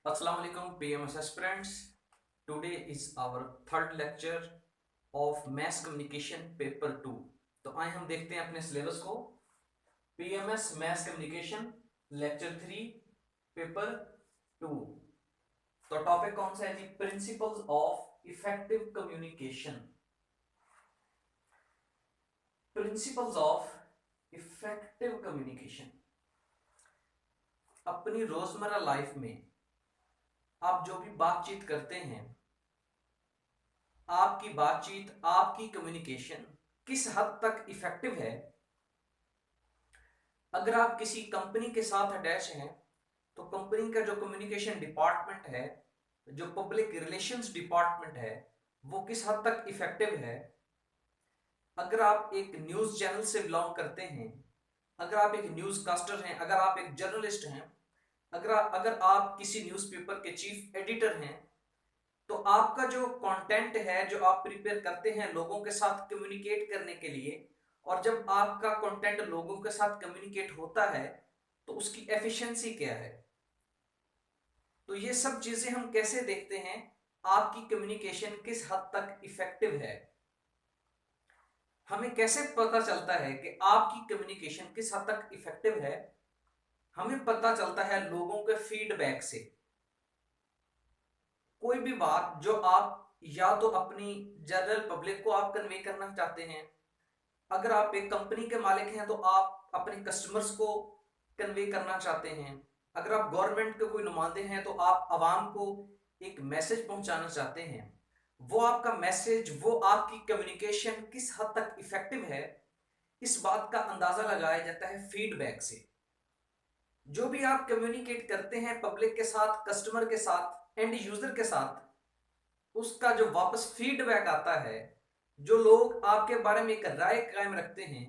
Assalamu alaikum PMS aspirants. Today is our third lecture of mass communication paper 2. तो आए हम देखते हैं अपने सिलेबस को। PMS mass communication lecture 3 paper 2। तो टॉपिक कौन सा है जी? Principles of effective communication. Principles of effective communication. अपनी रोजमर्रा लाइफ में आप जो भी बातचीत करते हैं, आपकी बातचीत, आपकी कम्युनिकेशन किस हद तक इफेक्टिव है। अगर आप किसी कंपनी के साथ अटैच हैं तो कंपनी का जो कम्युनिकेशन डिपार्टमेंट है, जो पब्लिक रिलेशंस डिपार्टमेंट है, वो किस हद तक इफेक्टिव है। अगर आप एक न्यूज चैनल से बिलोंग करते हैं, अगर आप एक न्यूज कास्टर हैं, अगर आप एक जर्नलिस्ट हैं, अगर आप किसी न्यूज़पेपर के चीफ एडिटर हैं, तो आपका जो कंटेंट है, जो आप प्रिपेयर करते हैं लोगों के साथ कम्युनिकेट करने के लिए, और जब आपका कंटेंट लोगों के साथ कम्युनिकेट होता है तो उसकी एफिशिएंसी क्या है। तो ये सब चीजें हम कैसे देखते हैं, आपकी कम्युनिकेशन किस हद तक इफेक्टिव है। हमें कैसे पता चलता है कि आपकी कम्युनिकेशन किस हद तक इफेक्टिव है? हमें पता चलता है लोगों के फीडबैक से। कोई भी बात जो आप या तो अपनी जनरल पब्लिक को आप कन्वे करना चाहते हैं, अगर आप एक कंपनी के मालिक हैं तो आप अपने कस्टमर्स को कन्वे करना चाहते हैं, अगर आप गवर्नमेंट के कोई नुमाइंदे हैं तो आप आवाम को एक मैसेज पहुंचाना चाहते हैं, वो आपका मैसेज, वो आपकी कम्युनिकेशन किस हद तक इफेक्टिव है, इस बात का अंदाजा लगाया जाता है फीडबैक से। जो भी आप कम्युनिकेट करते हैं पब्लिक के साथ, कस्टमर के साथ, एंड यूजर के साथ, उसका जो वापस फीडबैक आता है, जो लोग आपके बारे में एक राय कायम रखते हैं,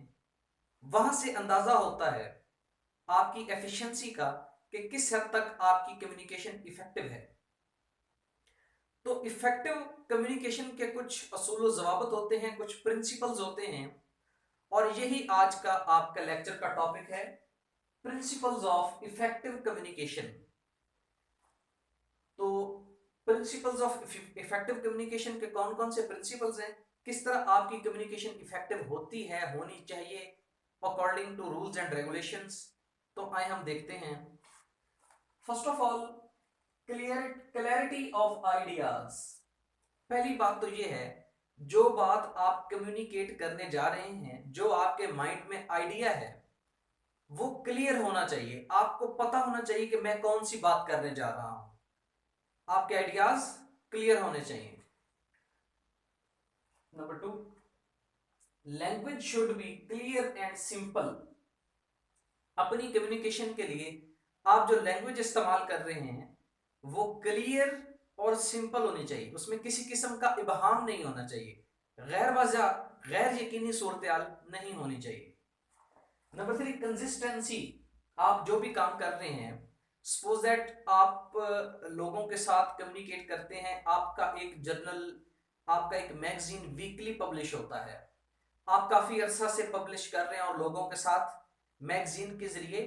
वहां से अंदाजा होता है आपकी एफिशिएंसी का कि किस हद तक आपकी कम्युनिकेशन इफेक्टिव है। तो इफेक्टिव कम्युनिकेशन के कुछ असूल ज़वाबित होते हैं, कुछ प्रिंसिपल्स होते हैं, और यही आज का आपका लेक्चर का टॉपिक है, प्रिंसिपल्स ऑफ इफेक्टिव कम्युनिकेशन। तो प्रिंसिपल्स ऑफ इफेक्टिव कम्युनिकेशन के कौन कौन से प्रिंसिपल्स हैं, किस तरह आपकी कम्युनिकेशन इफेक्टिव होती है, होनी चाहिए according to rules and regulations. तो आए हम देखते हैं। First of all, clarity of ideas. पहली बात तो ये है, जो बात आप कम्युनिकेट करने जा रहे हैं, जो आपके माइंड में आइडिया है, वो क्लियर होना चाहिए। आपको पता होना चाहिए कि मैं कौन सी बात करने जा रहा हूं। आपके आइडियाज क्लियर होने चाहिए। Number 2, language should be clear and simple. अपनी कम्युनिकेशन के लिए आप जो लैंग्वेज इस्तेमाल कर रहे हैं वो क्लियर और सिंपल होनी चाहिए, उसमें किसी किस्म का इबहाम नहीं होना चाहिए, गैर वजह, गैर यकीनी सूरत नहीं होनी चाहिए। Number 3, consistency. आप जो भी काम कर रहे हैं, सपोज दैट आप लोगों के साथ कम्युनिकेट करते हैं, आपका एक जर्नल, आपका एक मैगजीन वीकली पब्लिश होता है, आप काफी अरसा से पब्लिश कर रहे हैं और लोगों के साथ मैगजीन के जरिए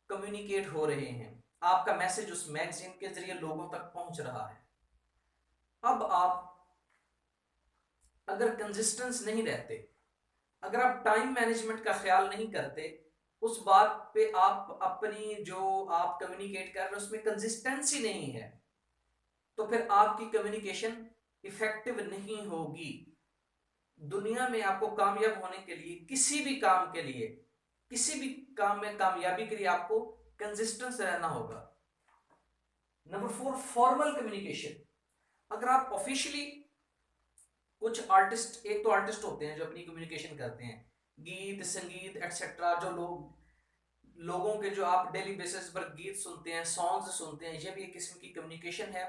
कम्युनिकेट हो रहे हैं, आपका मैसेज उस मैगजीन के जरिए लोगों तक पहुंच रहा है। अब आप अगर कंसिस्टेंस नहीं रहते, अगर आप टाइम मैनेजमेंट का ख्याल नहीं करते, उस बात पे आप अपनी जो आप कम्युनिकेट कर रहे हैं उसमें कंसिस्टेंसी नहीं है, तो फिर आपकी कम्युनिकेशन इफेक्टिव नहीं होगी। दुनिया में आपको कामयाब होने के लिए, किसी भी काम के लिए, किसी भी काम में कामयाबी के लिए आपको कंसिस्टेंस रहना होगा। Number 4, formal communication. अगर आप ऑफिशियली, कुछ आर्टिस्ट, एक तो आर्टिस्ट होते हैं जो अपनी कम्युनिकेशन करते हैं, गीत संगीत एक्सेट्रा, जो लोगों के जो आप डेली बेसिस पर गीत सुनते हैं, सॉन्ग्स सुनते हैं, ये भी एक किस्म की कम्युनिकेशन है,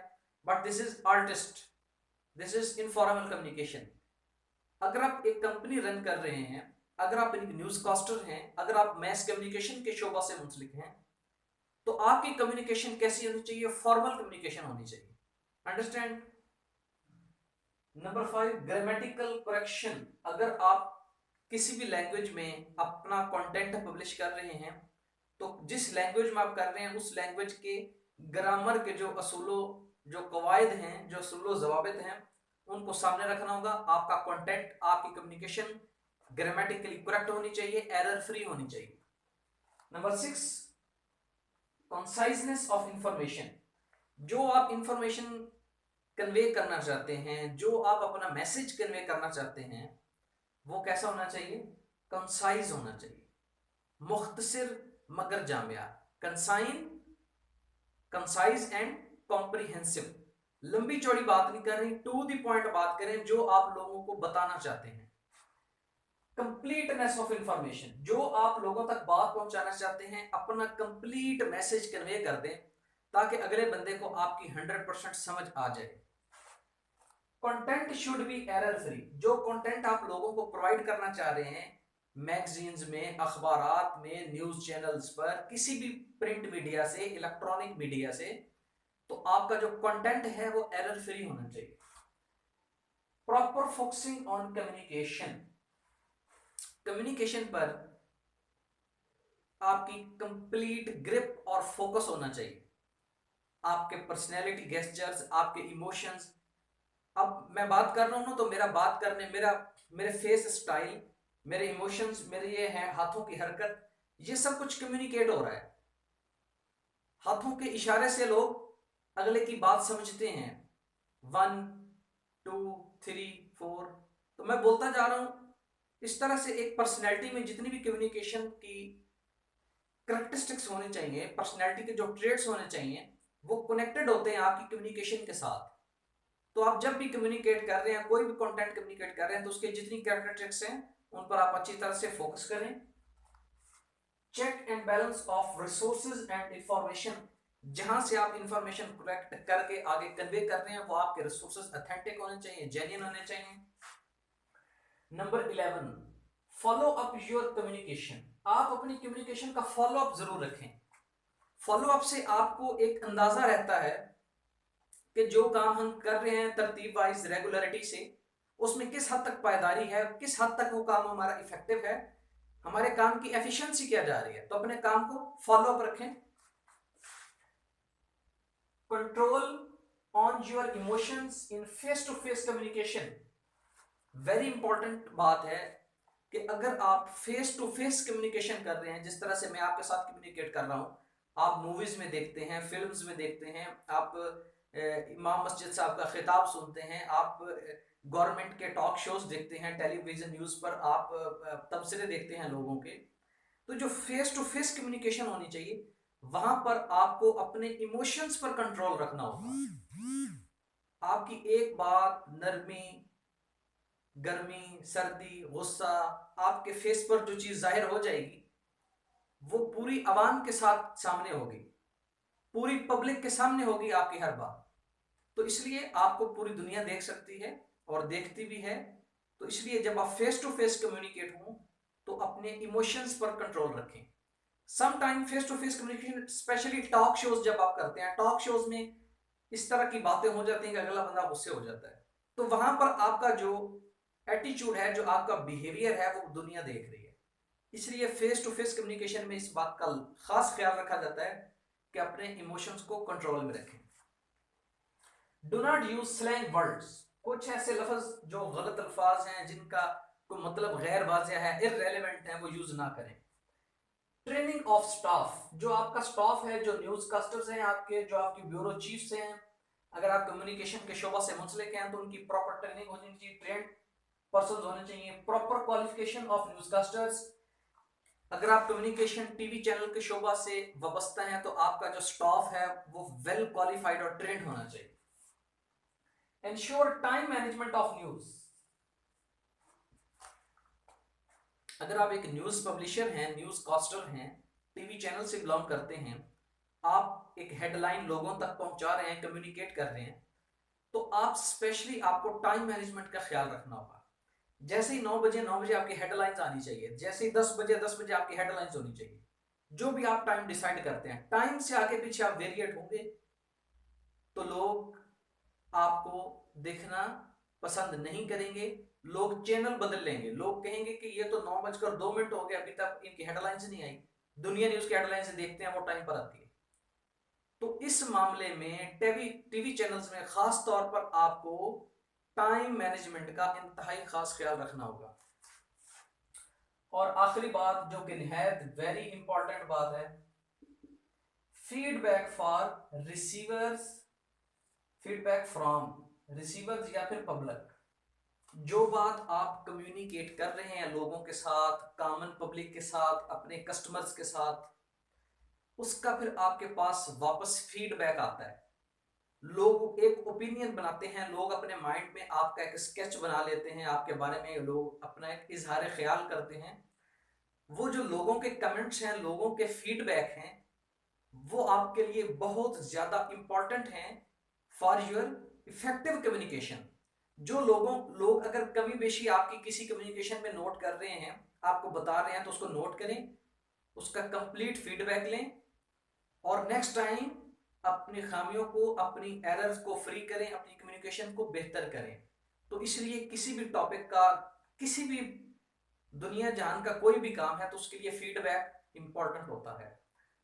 but this is artist, this is informal communication. अगर आप एक कंपनी रन कर रहे हैं, अगर आप एक न्यूज कास्टर हैं, अगर आप मैस कम्युनिकेशन के शोबा से मुंसलिक हैं, तो आपकी कम्युनिकेशन कैसी होनी चाहिए? फॉर्मल कम्युनिकेशन होनी चाहिए। अंडरस्टैंड? Number 5, grammatical correction. अगर आप किसी भी लैंग्वेज में अपना कंटेंट पब्लिश कर रहे हैं, तो जिस लैंग्वेज में आप कर रहे हैं उस लैंग्वेज के ग्रामर के जो असूलों, जो कवायद हैं, जो असूलो जवाबित हैं, उनको सामने रखना होगा। आपका कंटेंट, आपकी कम्युनिकेशन ग्रामेटिकली करेक्ट होनी चाहिए, एरर फ्री होनी चाहिए। Number 6, conciseness of information. जो आप इंफॉर्मेशन कन्वे करना चाहते हैं, जो आप अपना मैसेज कन्वे करना चाहते हैं, वो कैसा होना चाहिए? कंसाइज होना चाहिए, मुख्तसर मगर Jamia. Consign, concise and comprehensive. लंबी चौड़ी बात नहीं कर रही, टू द पॉइंट बात करें जो आप लोगों को बताना चाहते हैं। कंप्लीटनेस ऑफ इंफॉर्मेशन, जो आप लोगों तक बात पहुंचाना चाहते हैं, अपना कंप्लीट मैसेज कन्वे कर दें ताकि अगले बंदे को आपकी 100% समझ आ जाए। Content should be error free. जो कंटेंट आप लोगों को प्रोवाइड करना चाह रहे हैं, मैगजीन्स में, अखबारात में, न्यूज चैनल्स पर, किसी भी प्रिंट मीडिया से, इलेक्ट्रॉनिक मीडिया से, तो आपका जो कंटेंट है वो एरर फ्री होना चाहिए। Proper focusing on communication. Communication पर आपकी कंप्लीट ग्रिप और फोकस होना चाहिए। आपके पर्सनैलिटी गेस्चर्स, आपके इमोशंस। अब मैं बात कर रहा हूं ना, तो मेरा बात करने, मेरे फेस स्टाइल, मेरे इमोशंस, मेरे ये हैं हाथों की हरकत, ये सब कुछ कम्युनिकेट हो रहा है। हाथों के इशारे से लोग अगले की बात समझते हैं। 1 2 3 4, तो मैं बोलता जा रहा हूं। इस तरह से एक पर्सनैलिटी में जितनी भी कम्युनिकेशन की करेक्टरिस्टिक्स होने चाहिए, पर्सनैलिटी के जो ट्रेड्स होने चाहिए, वो कनेक्टेड होते हैं आपकी कम्युनिकेशन के साथ। तो आप जब भी कम्युनिकेट कर रहे हैं, कोई भी कंटेंट कम्युनिकेट कर रहे हैं, तो उसके जितनी कैरेक्टरिस्टिक्स हैं उन पर आप अच्छी तरह से फोकस करें। Check and balance of resources and information. जहां से आप इंफॉर्मेशन कलेक्ट करके आगे कन्वे कर रहे हैं, वो आपके रिसोर्सेज ऑथेंटिक होने चाहिए, जेन्युइन होने चाहिए। Number 11, follow up your communication. आप अपनी कम्युनिकेशन का फॉलो अप जरूर रखें। फॉलो अप से आपको एक अंदाजा रहता है कि जो काम हम कर रहे हैं तरतीब वाइज, रेगुलरिटी से, उसमें किस हद तक पायदारी है, किस हद तक वो काम हमारा इफेक्टिव है, हमारे काम की एफिशिएंसी क्या जा रही है। तो अपने काम को फॉलो अप रखें। Control on your emotions in face to face communication. Very important बात है कि अगर आप फेस टू फेस कम्युनिकेशन कर रहे हैं, जिस तरह से मैं आपके साथ कम्युनिकेट कर रहा हूं, आप मूवीज में देखते हैं, फिल्म्स में देखते हैं, आप इमाम मस्जिद साहब का खिताब सुनते हैं, आप गवर्नमेंट के टॉक शोज देखते हैं, टेलीविजन न्यूज पर आप तबसरे देखते हैं लोगों के। तो जो फेस टू फेस कम्युनिकेशन होनी चाहिए, वहां पर आपको अपने इमोशंस पर कंट्रोल रखना होगा। आपकी एक बात, नरमी, गर्मी, सर्दी, गुस्सा, आपके फेस पर जो चीज जाहिर हो जाएगी, वो पूरी आवाम के साथ सामने होगी, पूरी पब्लिक के सामने होगी आपकी हर बात। तो इसलिए आपको पूरी दुनिया देख सकती है और देखती भी है। तो इसलिए जब आप फेस टू फेस कम्युनिकेट हो, तो अपने इमोशंस पर कंट्रोल रखें। Some time face to face communication, specially talk shows जब आप करते हैं, टॉक शोज में इस तरह की बातें हो जाती हैं कि अगला बंदा गुस्से हो जाता है। तो वहां पर आपका जो एटीट्यूड है, जो आपका बिहेवियर है, वो दुनिया देख रही है। इसलिए फेस टू फेस कम्युनिकेशन में इस बात का खास ख्याल रखा जाता है कि अपने इमोशंस को कंट्रोल में रखें। Do not use slang words. कुछ ऐसे लफ्ज जो गलत अल्फाज हैं, जिनका कोई मतलब गैर वाज़ेह है, इररेलेवेंट है, वो यूज ना करें। Training of staff. जो आपका स्टाफ है, जो न्यूज कास्टर्स हैं आपके, जो आपकी ब्यूरो चीफ्स हैं, अगर आप कम्युनिकेशन के शोबा से मुंसलिक हैं, तो उनकी प्रॉपर ट्रेनिंग होनी चाहिए, ट्रेंड पर्सन होने चाहिए। Proper qualification of news casters. अगर आप कम्युनिकेशन टीवी चैनल के शोबा से वाबस्ता हैं, तो आपका जो स्टाफ है वो वेल क्वालिफाइड और ट्रेंड होना चाहिए। Ensure time management of news. अगर आप एक न्यूज पब्लिशर हैं, न्यूज कास्टर हैं, टीवी चैनल से बिलोंग करते हैं, आप एक हेडलाइन लोगों तक पहुंचा रहे हैं, कम्युनिकेट कर रहे हैं, तो आप स्पेशली आपको टाइम मैनेजमेंट का ख्याल रखना होगा। जैसे ही 9 बजे आपकी हेडलाइंस आनी चाहिए, जैसे ही 10 बजे आपकी हेडलाइंस होनी चाहिए। जो भी आप टाइम डिसाइड करते हैं, टाइम से आगे पीछे आप वेरिएट होंगे तो लोग आपको देखना पसंद नहीं करेंगे। लोग चैनल बदल लेंगे, लोग कहेंगे कि ये तो 9 बजकर 2 मिनट हो गए, अभी तक इनकी हेडलाइंस नहीं आई। दुनिया न्यूज की हेडलाइंस देखते हैं, वो टाइम पर आती है। तो इस मामले में टीवी टीवी चैनल्स में खास तौर पर आपको टाइम मैनेजमेंट का इंतहाई खास ख्याल रखना होगा। और आखिरी बात जो कि निहायत वेरी इंपॉर्टेंट बात है, feedback for receivers, feedback from receivers या फिर पब्लिक। जो बात आप कम्युनिकेट कर रहे हैं लोगों के साथ, कॉमन पब्लिक के साथ, अपने कस्टमर्स के साथ, उसका फिर आपके पास वापस फीडबैक आता है। लोग एक ओपिनियन बनाते हैं, लोग अपने माइंड में आपका एक स्केच बना लेते हैं, आपके बारे में लोग अपना एक इजहार ख्याल करते हैं। वो जो लोगों के कमेंट्स हैं, लोगों के फीडबैक हैं, वो आपके लिए बहुत ज्यादा इंपॉर्टेंट हैं फॉर योर इफेक्टिव कम्युनिकेशन। जो लोग अगर कभी बेशी आपकी किसी कम्युनिकेशन में नोट कर रहे हैं, आपको बता रहे हैं, तो उसको नोट करें, उसका कंप्लीट फीडबैक लें और नेक्स्ट टाइम अपनी खामियों को, अपनी एरर्स को फ्री करें, अपनी कम्युनिकेशन को बेहतर करें। तो इसलिए किसी भी टॉपिक का, किसी भी दुनिया जहान का कोई भी काम है तो उसके लिए फीडबैक इंपॉर्टेंट होता है।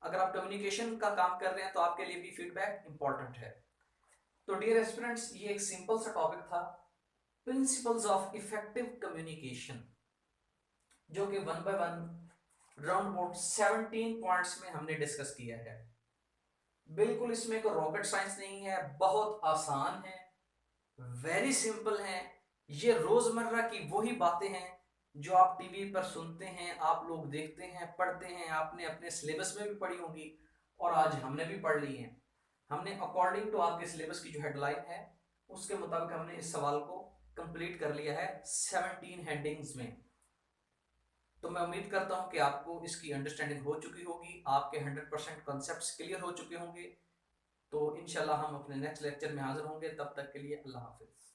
अगर आप कम्युनिकेशन का काम कर रहे हैं तो आपके लिए भी फीडबैक इंपॉर्टेंट है। तो डियर एस्पिरेंट्स, ये एक सिंपल सा टॉपिक था, प्रिंसिपल्स ऑफ इफेक्टिव कम्युनिकेशन, जो कि one by one round about 17 points में हमने डिस्कस किया है। बिल्कुल इसमें कोई रॉकेट साइंस नहीं है, बहुत आसान है, वेरी सिंपल है। ये रोजमर्रा की वही बातें हैं जो आप टीवी पर सुनते हैं, आप लोग देखते हैं, पढ़ते हैं, आपने अपने सिलेबस में भी पढ़ी होंगी और आज हमने भी पढ़ ली हैं। हमने अकॉर्डिंग टू आपके सिलेबस की जो हेडलाइन है उसके मुताबिक हमने इस सवाल को कंप्लीट कर लिया है 17 हेडिंग्स में। तो मैं उम्मीद करता हूं कि आपको इसकी अंडरस्टैंडिंग हो चुकी होगी, आपके 100% कॉन्सेप्ट्स क्लियर हो चुके होंगे। तो इंशाल्लाह हम अपने नेक्स्ट लेक्चर में हाजिर होंगे, तब तक के लिए अल्लाह हाफिज।